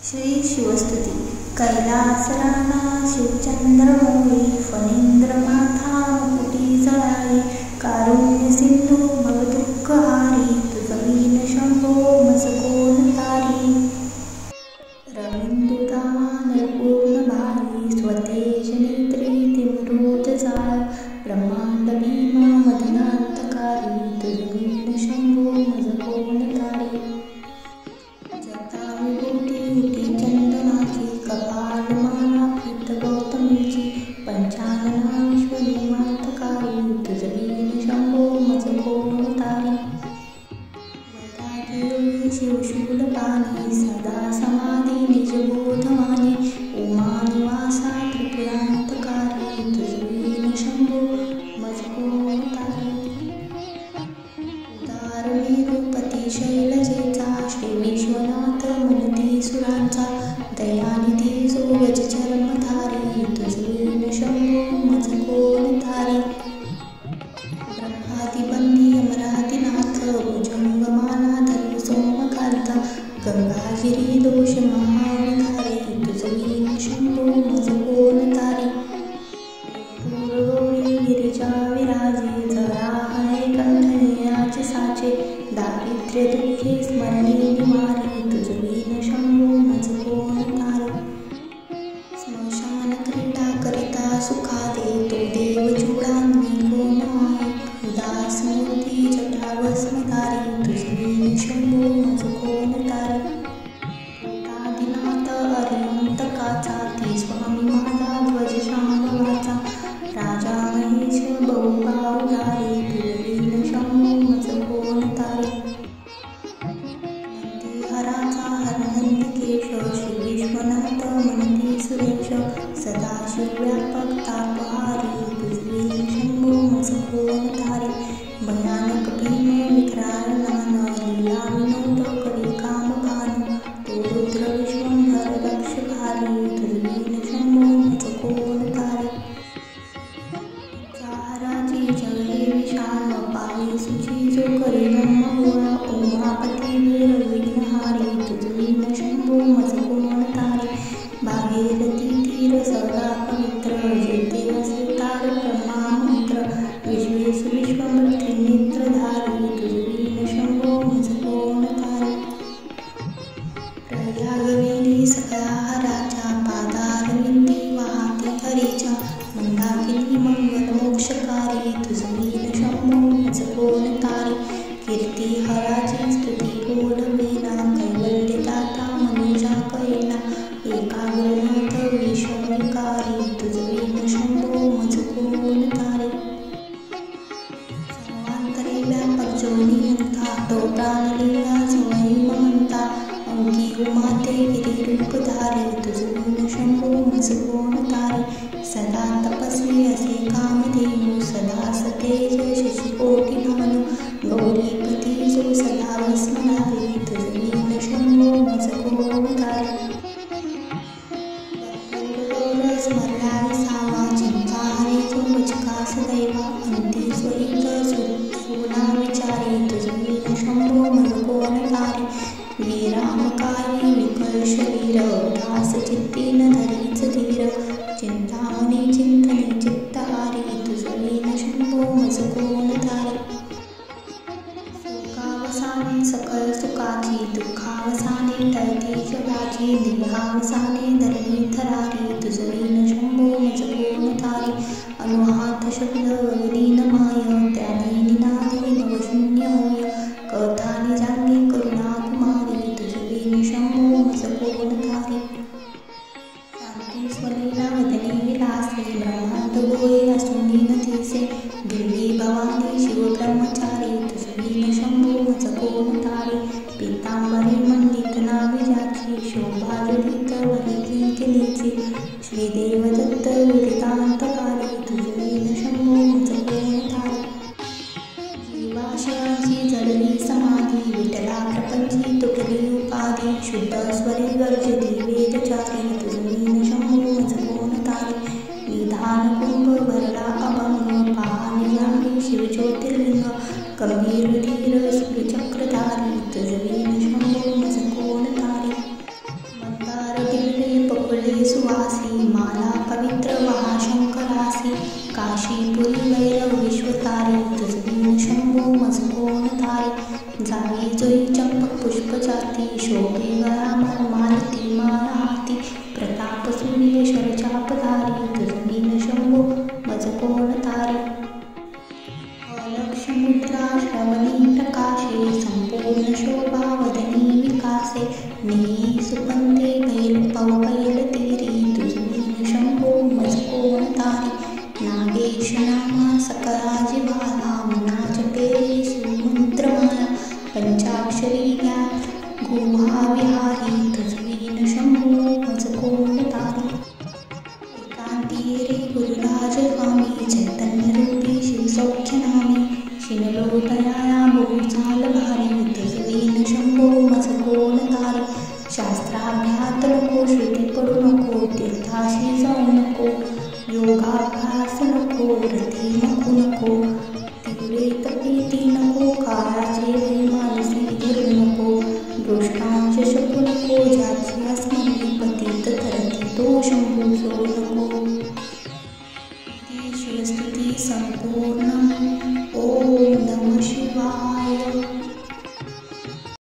श्री शिवस्तुती कैलासराना शिवचंद्रमौळी फणींद्रमाथा मुकुटी जळाई कारुण्य सिंधू भवदुःखहारी तुझवीन शंभो मजकोन तारी रवींदुदामा निर्गुण भारी स्वतेज नेत्री तिमृत जाळ ब्रह्मांड भीमा मदनांतकारी तुझवीन शंभो मजकोन तारी जता विभूती चंदनाची कपाळ माला पीत गौतमीची पंचानना विश्वनिमांतकारी तुझवीन शंभो मजकोन तारी वदाची शिवशूल पाणी सदा समाधी निजबोधमानी उमा निवासा त्रिपुरांतकारी तुझवीन शंभो मजकोन तारी उदार निरूपती शैलजेचा श्री विश्वनाथ मनती सुरांचा दयानिधी जो गजचर्मधारी तुझवीन शंभो मजकोन तारी ब्रह्मादिबंदी अमरादिनाथ भुजंगमाना धरी सोमकांत गंगागिरी दोष महाविधारी तुझवीन शंभो मजकोन तारी पूर्वोळी गिरिजा विराजे जरा हळे कंठनेयाचे साचे दारिद्र्य दुःखे स्मरणे निवारी तुझवीन शंभो मजकोन तारी स्मशान क्रीडा करिता सुखादे तो देव चूडांनी कोण आहे उदास मूर्ती जटावस्मधारी तुझवीन शंभो मजकोन तारी आदिनाथ अरिहंतकाचा ती स्वामी माझा ध्वज शांभवाचा राजा महेश बहुबाहुधारी तुझवीन शंभो मजकोन तारी नंदीहराचा हरनंदकेश श्री विश्वनाथ मनती सुरेश सदाशिव व्यापक तापहारी तुझवीन शंभो मजकोन तारी भयानक भीम विक्राळ नमन लीला विनोद करी कामभान तो रुद्र विश्वंभर दक्ष भारी तुझवीन शंभो मजकोन तारी चाराची जळे विशाल पावी सुची जो करी ब्रह्मगोळा उमापती वीर विघ्नहारी तुझवीन शंभो मजकोन तारी भागीरथी तीर सदा पवित्र जेते असे तार ब्रह्मामंत्र विश्वेश विश्वंभर त्रिनेत्रधारी तुझवीन शंभो मजकोन तारी प्रयागवेली सगळा हराच्या पादारविंदी वाहती हरीच्या मंदाकिनी मंगल मोक्षकारी तुझवीन शंभो मजकोन तारी कीर्ती हराची स्तुती बोलवेना कैवल्यदाता मनुजा कैला एकाग्रनाथ विश्वविकारी तुझवीन शंभो मजकोन तारी सर्वांतरी व्यापक जो नियंता तो प्राणलीला सोई महंता अंकी उमाते गिरिरूपधारी तुझवीन शंभो मजकोन तारी सदा तपस्वी असे कामधेनु सदा सतेज शशिकोटी नमन गौरीपती जो सदा वस्मनारी तुझवीन शंभो मजकोन तारी स्मरला विसावा चिंता हरे जो वचकास दैवा अंती स्वैक सुना विचारी तुझवीन शंभो मजकोन तारी वीरामकारी विकल शरीर दास चित्तीन धरीच धीर चिंतामणी चिंतने चित्तहारी तुझवीन शंभो मजकोन तारी सुखावसाने सकल सुखाची दुःखावसाने टळते जगाची देहावसाने धरणी थरारी तुझवीन शंभो मजकोन तारी अनुहात शब्द विलीन माय त्याने निनाद विभवशून्य होय कथाने जागे करुणा कुमारी तुझवीन शंभो मजकोन तारी शांती स्वलीला वदने विलासे ब्रह्मांड गोये असुनी नथीसे दिव्यी भवानी शिव ब्रह्मचारी तुझवीन शंभो मजकोन तारी पीतांबरी मंडित नाविजाची शोभा जडित वरिती केलीची श्रीदेव दत्त विदितांतकारी तुझवीन शंभो मजकोन तारी जीवाशयांची जडली समाधी विठला प्रपंची तुटली उपाधी शुद्ध स्वरे गर्जती वेदचारी तुझवीन शंभो मजकोन तारी विधान कुंभ भरला अभंग पाहणी जागी शिवज्योतिर्लिंग गंभीर धीर सुरचक्रधारी तुझवीन शंभो मजकोन तारी दिव्ये पकुळे सुवासी माला पवित्र महाशंकरासी काशीपुरी वैरव विश्वतारी तुझवीन शंभो मज कोण तारी जावी जोई चंपक पुष्प जाती शोभे गळा मालती माला हाती प्रताप सूर्य शरचापधारी तुझवीन शंभो मज कोण तारी अलक्षमुद्रा श्रवणी प्रकाशे संपूर्ण शोभा वदनी विकासे नेई सुपंथे बैल पवैल तीरी तुझवीन शंभो मज कोण तारी नागेश नामा सकला जिव्हाळा मना जपे सुमंत्रमाला पंचाक्षरी ज्ञान गुहा विहारी तुझवीन शंभो मज कोण तारी एकांती रे गुरुराज स्वामी चैतन्य रूपी शिवसौख्य नामी शिनलो दयाळा बहुचाल भारी तुझवीन शंभो मज कोण तारी शास्त्राभ्यात नको श्रुती पडू नको तीर्थाशी जाऊ नको योगाभ्यास नको रती नको तीव्रे तपीती नको काळाचे भय मानसी धरू नको दृष्टांश शकू नको ज्याची स्मरणी पतित तरती तो शंभू सोडू नको शिवस्तुती संपूर्ण ओम नमः शिवाय.